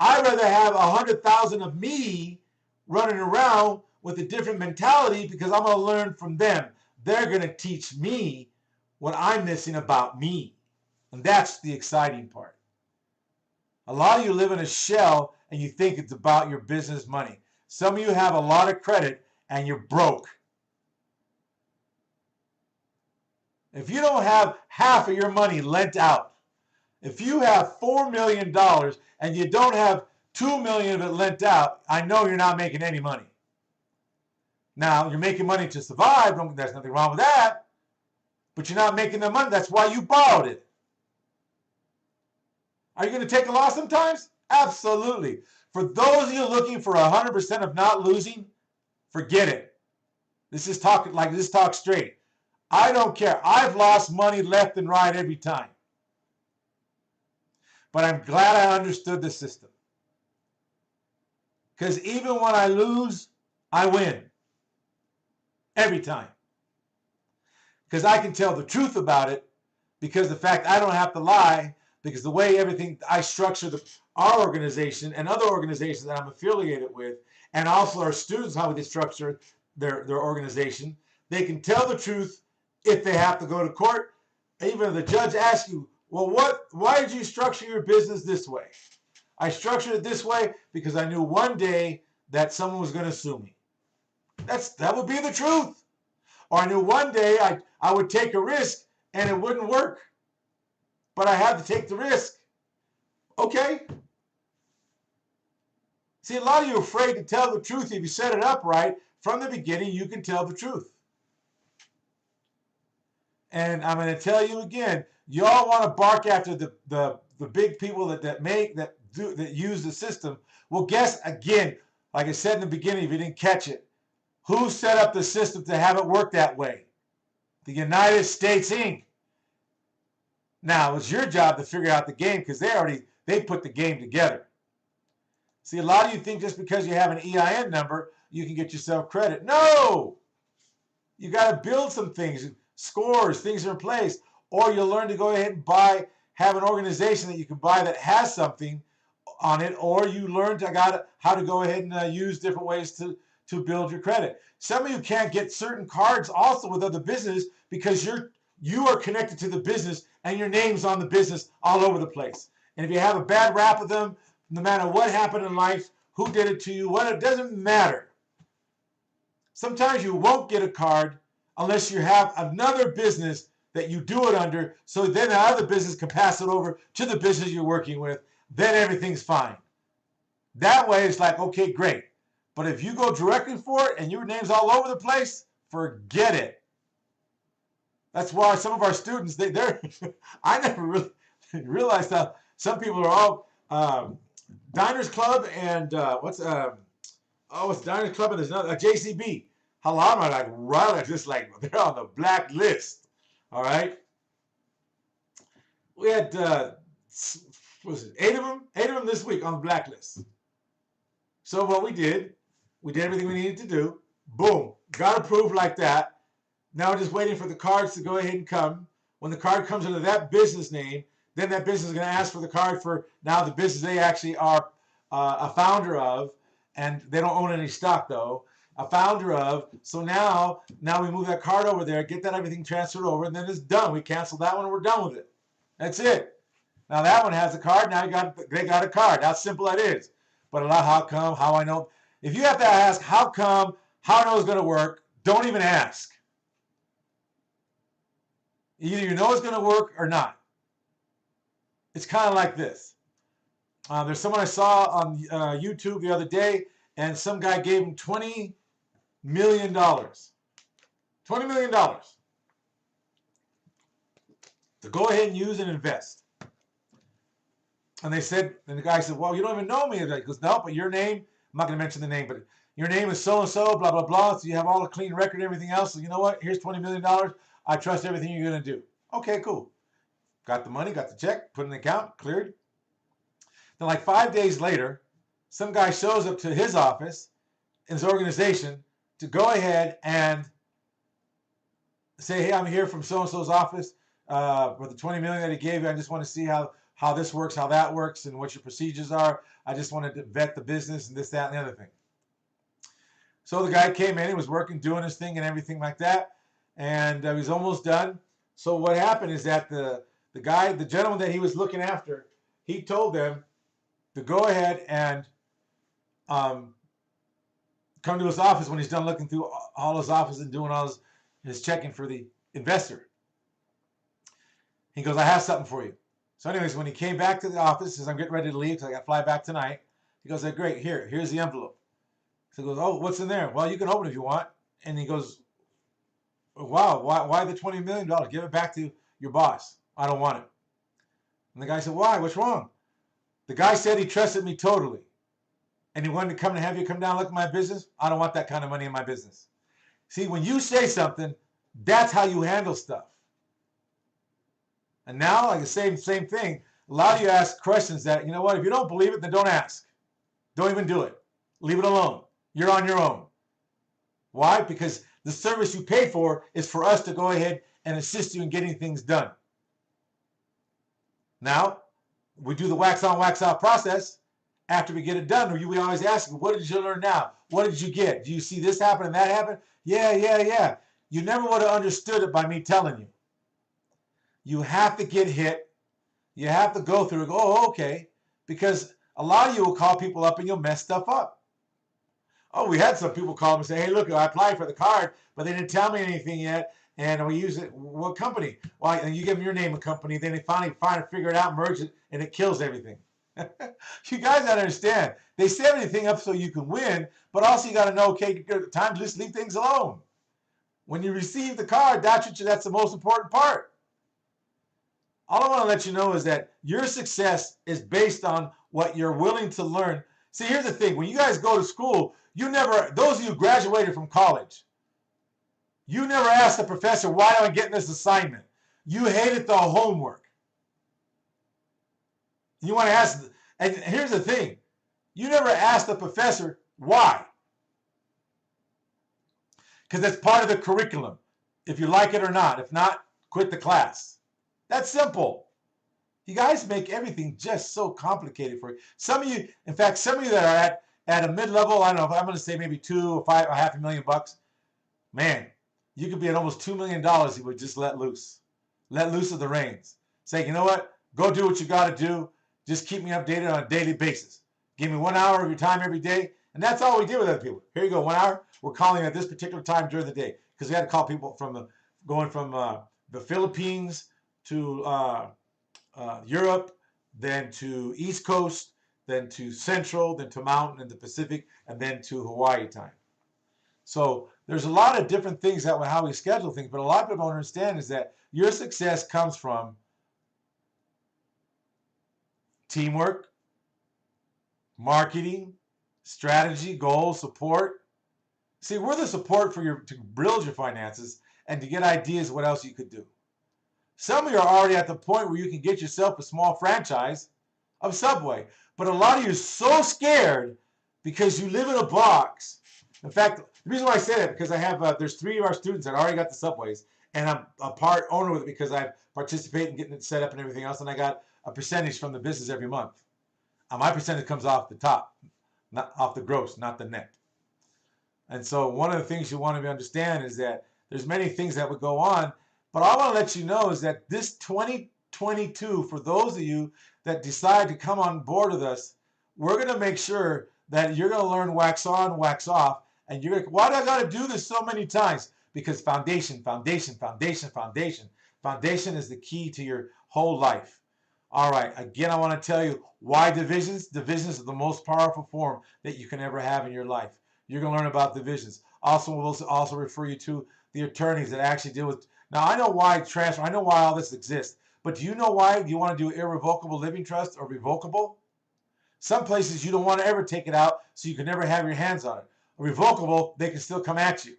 I'd rather have 100,000 of me running around with a different mentality because I'm going to learn from them. They're going to teach me what I'm missing about me. And that's the exciting part. A lot of you live in a shell and you think it's about your business money. Some of you have a lot of credit and you're broke. If you don't have half of your money lent out, if you have $4 million and you don't have $2 million of it lent out, I know you're not making any money. Now, you're making money to survive. There's nothing wrong with that. But you're not making the money. That's why you borrowed it. Are you going to take a loss sometimes? Absolutely. For those of you looking for 100% of not losing, forget it. This is talk straight. I don't care. I've lost money left and right every time. But I'm glad I understood the system. Because even when I lose, I win. Every time. Because I can tell the truth about it, because the fact I don't have to lie, because the way everything I structure our organization and other organizations that I'm affiliated with, and also our students, how they structure their organization, they can tell the truth if they have to go to court. Even if the judge asks you, well, why did you structure your business this way? I structured it this way because I knew one day that someone was going to sue me. That would be the truth. Or I knew one day I would take a risk and it wouldn't work. But I had to take the risk. Okay. See, a lot of you are afraid to tell the truth. If you set it up right, from the beginning, you can tell the truth. And I'm going to tell you again, you all want to bark after the big people that use the system. Well, guess again, like I said in the beginning, if you didn't catch it, who set up the system to have it work that way? The United States Inc. Now, it's your job to figure out the game because they put the game together. See, a lot of you think just because you have an EIN number, you can get yourself credit. No! You got to build some things, scores, things are in place, or you'll learn to go ahead and have an organization that you can buy that has something on it, or you learn how to go ahead and use different ways to build your credit. Some of you can't get certain cards also with other business because you are connected to the business and your name's on the business all over the place. And if you have a bad rap with them, no matter what happened in life, who did it to you, it doesn't matter. Sometimes you won't get a card unless you have another business that you do it under, so then the other business can pass it over to the business you're working with. Then everything's fine. That way it's like, okay, great. But if you go directly for it and your name's all over the place, forget it. That's why some of our students, they're I never really realized how some people are all Diners Club and it's Diners Club and there's another JCB. A lot of them are like right, just like they're on the blacklist. All right. We had 8 of them? 8 of them this week on the blacklist. So what we did everything we needed to do. Boom, got approved like that. Now we're just waiting for the cards to go ahead and come. When the card comes under that business name, then that business is going to ask for the card for now the business they actually are a founder of, and they don't own any stock though. A founder of. So now we move that card over there, get that everything transferred over, and then it's done. We cancel that one and we're done with it. That's it. Now that one has a card. Now they got a card. How simple that is. But how come? How I know? If you have to ask how come, how I know it's going to work, don't even ask. Either you know it's going to work or not. It's kind of like this. There's someone I saw on YouTube the other day, and some guy gave him $20 million. $20 million to go ahead and use and invest. And they said, and the guy said, well, you don't even know me. He goes, no, but your name, I'm not going to mention the name, but your name is so-and-so, blah, blah, blah. So you have all the clean record and everything else. So you know what? Here's $20 million. I trust everything you're going to do. Okay, cool. Got the money, got the check, put in the account, cleared. Then like 5 days later, some guy shows up to his office, in his organization, to go ahead and say, hey, I'm here from so-and-so's office for the $20 million that he gave you. I just want to see how this works, how that works, and what your procedures are. I just wanted to vet the business and this, that, and the other thing. So the guy came in, he was working, doing his thing and everything like that, and he was almost done. So what happened is that the gentleman that he was looking after, he told them to go ahead and come to his office when he's done looking through all his office and doing all his checking for the investor. He goes, I have something for you. So anyways, when he came back to the office, he says, I'm getting ready to leave because I got to fly back tonight. He goes, hey, great, here's the envelope. So he goes, oh, what's in there? Well, you can open it if you want. And he goes, wow, why the $20 million? Give it back to your boss. I don't want it. And the guy said, why? What's wrong? The guy said he trusted me totally. And he wanted to come and have you come down and look at my business. I don't want that kind of money in my business. See, when you say something, that's how you handle stuff. And now, like the same thing, a lot of you ask questions that, you know what, if you don't believe it, then don't ask. Don't even do it. Leave it alone. You're on your own. Why? Because the service you pay for is for us to go ahead and assist you in getting things done. Now, we do the wax on, wax off process. After we get it done, we always ask, what did you learn now? What did you get? Do you see this happen and that happen? Yeah. You never would have understood it by me telling you. You have to get hit. You have to go through and go, oh, okay. Because a lot of you will call people up and you'll mess stuff up. Oh, we had some people call and say, hey, look, I applied for the card, but they didn't tell me anything yet. And we use it, what company? Well, and you give them your name and company, then they finally figure it out, merge it, and it kills everything. You guys gotta understand. They set everything up so you can win, but also you gotta know, okay, time to just leave things alone. When you receive the card, that's the most important part. All I want to let you know is that your success is based on what you're willing to learn. See, here's the thing. When you guys go to school, those of you who graduated from college, you never asked the professor, why am I getting this assignment? You hated the homework. You want to ask, and here's the thing. You never asked the professor why. Because that's part of the curriculum. If you like it or not. If not, quit the class. That's simple. You guys make everything just so complicated for you. Some of you, in fact, some of you that are at a mid-level, I don't know, if I'm going to say maybe $2 or $500,000, man, you could be at almost $2 million if you would just let loose. Let loose of the reins. Say, you know what? Go do what you got to do. Just keep me updated on a daily basis. Give me 1 hour of your time every day. And that's all we do with other people. Here you go, 1 hour. We're calling at this particular time during the day. Because we had to call people going from the Philippines to Europe, then to East Coast, then to Central, then to Mountain and the Pacific, and then to Hawaii time. So there's a lot of different things how we schedule things, but a lot of people don't understand is that your success comes from teamwork, marketing, strategy, goals, support. See, we're the support to build your finances and to get ideas what else you could do. Some of you are already at the point where you can get yourself a small franchise of Subway. But a lot of you are so scared because you live in a box. In fact, the reason why I say that because I have there's 3 of our students that already got the Subways, and I'm a part owner with it because I participate in getting it set up and everything else, and I got a percentage from the business every month. My percentage comes off the top, not off the gross, not the net. And so one of the things you want to understand is that there's many things that would go on, but all I want to let you know is that this 2022, for those of you that decide to come on board with us, we're going to make sure that you're going to learn wax on, wax off, and you're going to, why do I got to do this so many times? Because foundation, foundation, foundation, foundation. Foundation is the key to your whole life. All right, again, I want to tell you why divisions. Divisions are the most powerful form that you can ever have in your life. You're going to learn about divisions. Also, we'll also refer you to the attorneys that actually deal with. Now, I know why transfer, I know why all this exists, but do you know why you want to do irrevocable living trust or revocable? Some places you don't want to ever take it out, so you can never have your hands on it. Revocable, they can still come at you.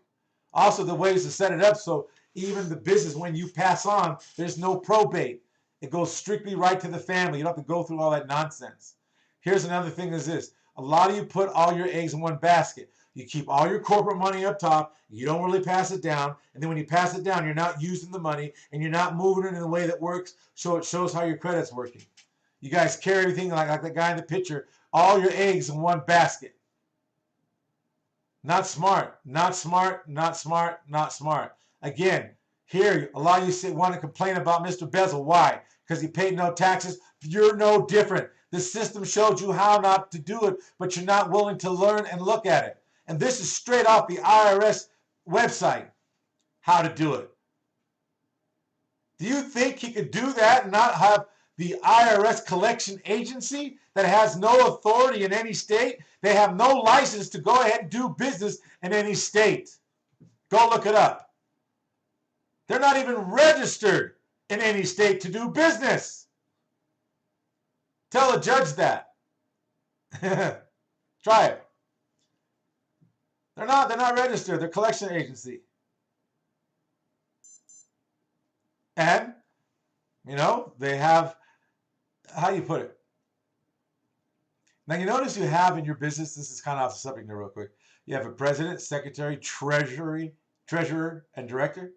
Also, the ways to set it up so even the business, when you pass on, there's no probate. It goes strictly right to the family. You don't have to go through all that nonsense. Here's another thing is this. A lot of you put all your eggs in one basket. You keep all your corporate money up top. You don't really pass it down. And then when you pass it down, you're not using the money and you're not moving it in a way that works. So it shows how your credit's working. You guys carry everything like the guy in the picture, all your eggs in one basket. Not smart, not smart, not smart, not smart. Again, here, a lot of you want to complain about Mr. Bezel. Why? Because he paid no taxes. You're no different. The system showed you how not to do it, but you're not willing to learn and look at it. And this is straight off the IRS website, how to do it. Do you think he could do that and not have the IRS collection agency that has no authority in any state? They have no license to go ahead and do business in any state. Go look it up. They're not even registered in any state to do business. Tell a judge that. Try it. They're not registered. They're a collection agency. And, you know, they have, how do you put it? Now, you notice you have in your business, this is kind of off the subject here real quick. You have a president, secretary, treasurer, and director.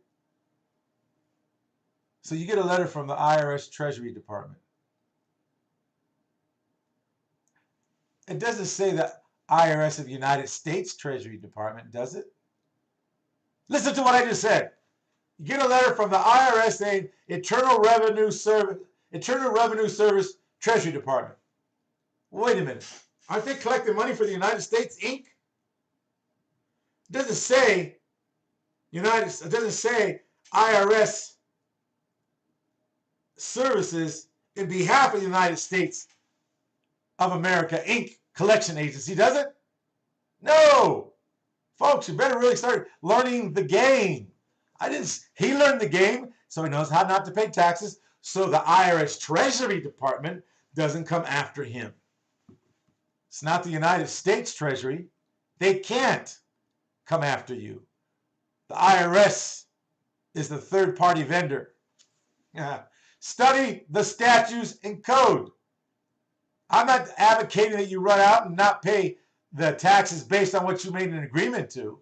So you get a letter from the IRS Treasury Department. It doesn't say the IRS of the United States Treasury Department, does it? Listen to what I just said. You get a letter from the IRS saying Internal Revenue Service Treasury Department. Wait a minute. Aren't they collecting money for the United States, Inc.? It doesn't say IRS Services in behalf of the United States of America, Inc. collection agency, does it? No. Folks, you better really start learning the game. He learned the game, so he knows how not to pay taxes, so the IRS Treasury Department doesn't come after him. It's not the United States Treasury. They can't come after you. The IRS is the third-party vendor. Study the statutes and code. I'm not advocating that you run out and not pay the taxes based on what you made an agreement to.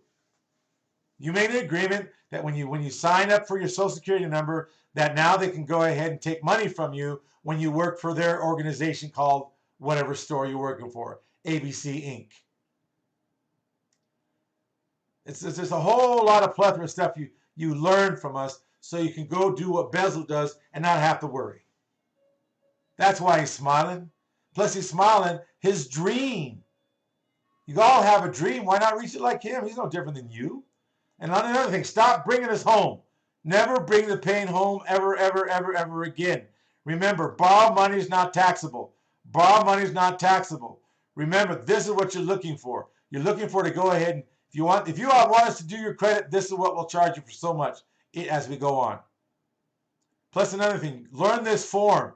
You made an agreement that when you sign up for your Social Security number, that now they can go ahead and take money from you when you work for their organization called whatever store you're working for, ABC Inc. It's just a whole lot of plethora of stuff you learn from us so you can go do what Bezel does and not have to worry. That's why he's smiling. Plus he's smiling his dream. You all have a dream. Why not reach it like him? He's no different than you. And on another thing, stop bringing us home. Never bring the pain home ever, ever, ever, ever again. Remember, borrowed money is not taxable. Borrowed money is not taxable. Remember, this is what you're looking for. You're looking for to go ahead and if you want us to do your credit, this is what we'll charge you for so much as we go on. Plus another thing, learn this form.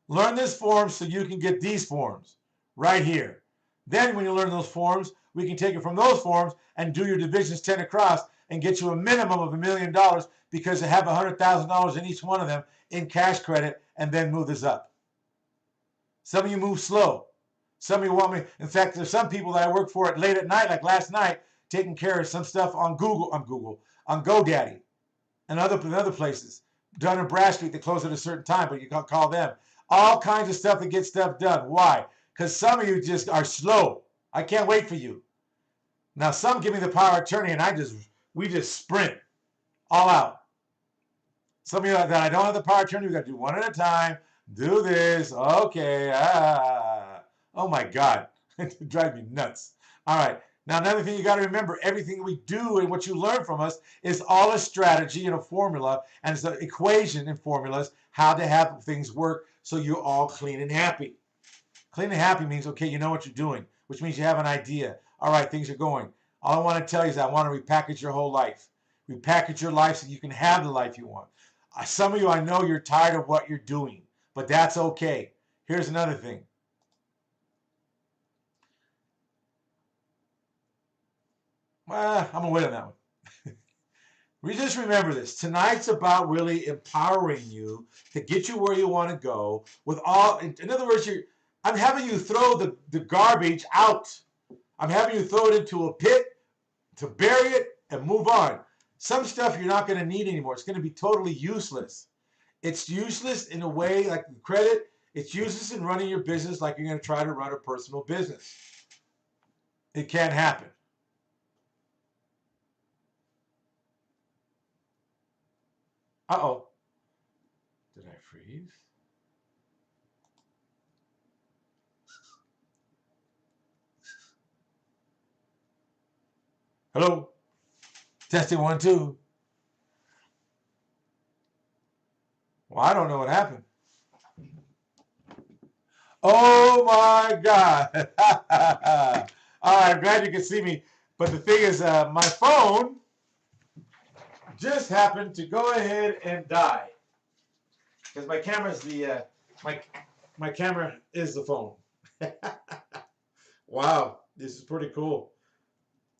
Learn this form so you can get these forms right here. Then when you learn those forms, we can take it from those forms and do your divisions 10 across and get you a minimum of $1 million because you have $100,000 in each one of them in cash credit and then move this up. Some of you move slow. Some of you want me. In fact, there's some people that I work for at late at night, like last night, taking care of some stuff on on GoDaddy, and other places. Dun and Bradstreet, they close at a certain time, but you can call them. All kinds of stuff to get stuff done. Why? Because some of you just are slow. I can't wait for you. Now, some give me the power of attorney, and we just sprint all out. Some of you that I don't have the power of attorney, we got to do one at a time. Do this. Okay. Oh, my God. It drives me nuts. All right. Now, another thing you got to remember, everything we do and what you learn from us is all a strategy and a formula, and it's an equation and formulas, how to have things work so you're all clean and happy. Clean and happy means, okay, you know what you're doing, which means you have an idea. All right, things are going. All I want to tell you is I want to repackage your whole life. Repackage your life so you can have the life you want. Some of you, I know you're tired of what you're doing, but that's okay. Here's another thing. I'm going to wait on that one. We just remember this. Tonight's about really empowering you to get you where you want to go with all, in other words, I'm having you throw the garbage out. I'm having you throw it into a pit to bury it and move on. Some stuff you're not going to need anymore. It's going to be totally useless. It's useless in a way like credit. It's useless in running your business like you're going to try to run a personal business. It can't happen. Uh-oh. Did I freeze? Hello? Testing 1, 2. Well, I don't know what happened. Oh my God. All right, I'm glad you can see me. But the thing is, my phone just happened to go ahead and die. Because my camera's the, my camera is the phone. Wow, this is pretty cool.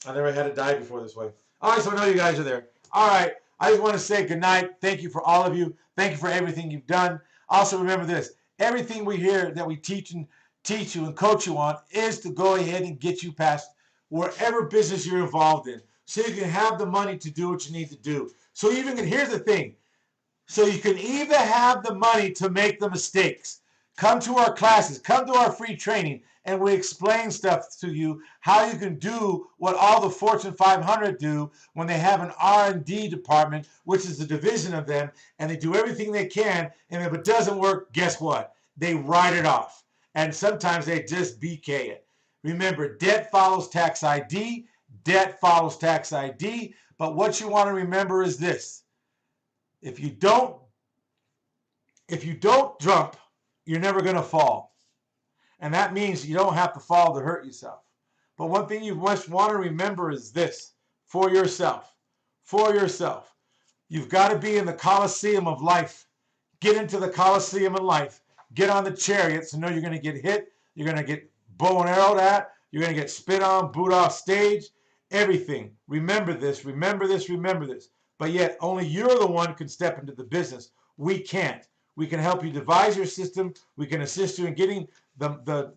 I never had it die before this way. All right, so I know you guys are there. All right, I just want to say good night. Thank you for all of you. Thank you for everything you've done. Also remember this, everything we hear that we teach you and coach you on is to go ahead and get you past wherever business you're involved in so you can have the money to do what you need to do. So here's the thing, so you can either have the money to make the mistakes. Come to our classes, come to our free training, and we explain stuff to you, how you can do what all the Fortune 500 do when they have an R&D department, which is a division of them, and they do everything they can, and if it doesn't work, guess what? They write it off, and sometimes they just BK it. Remember, debt follows tax ID, debt follows tax ID, but what you want to remember is this. If you don't jump, you're never going to fall. And that means you don't have to fall to hurt yourself. But one thing you must want to remember is this, for yourself. You've got to be in the Coliseum of life. Get into the Coliseum of life. Get on the chariots and know you're going to get hit. You're going to get bow and arrowed at. You're going to get spit on, booed off stage. Everything. Remember this. But yet only you're the one who can step into the business. We can't. We can help you devise your system. We can assist you in getting the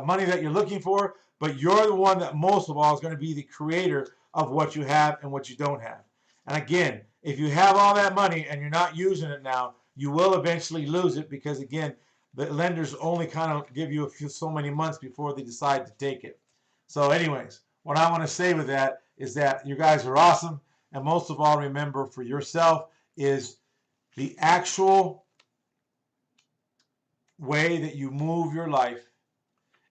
money that you're looking for, but you're the one that most of all is going to be the creator of what you have and what you don't have. And again, if you have all that money and you're not using it now, you will eventually lose it because, again, the lenders only kind of give you so many months before they decide to take it. So anyways, what I want to say with that is that you guys are awesome, and most of all, remember for yourself is the actual way that you move your life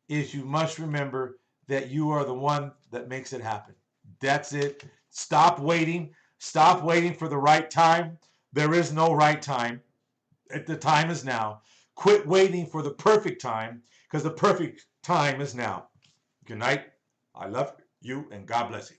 is you must remember that you are the one that makes it happen. That's it. Stop waiting. Stop waiting for the right time. There is no right time. The time is now. Quit waiting for the perfect time because the perfect time is now. Good night. I love you and God bless you.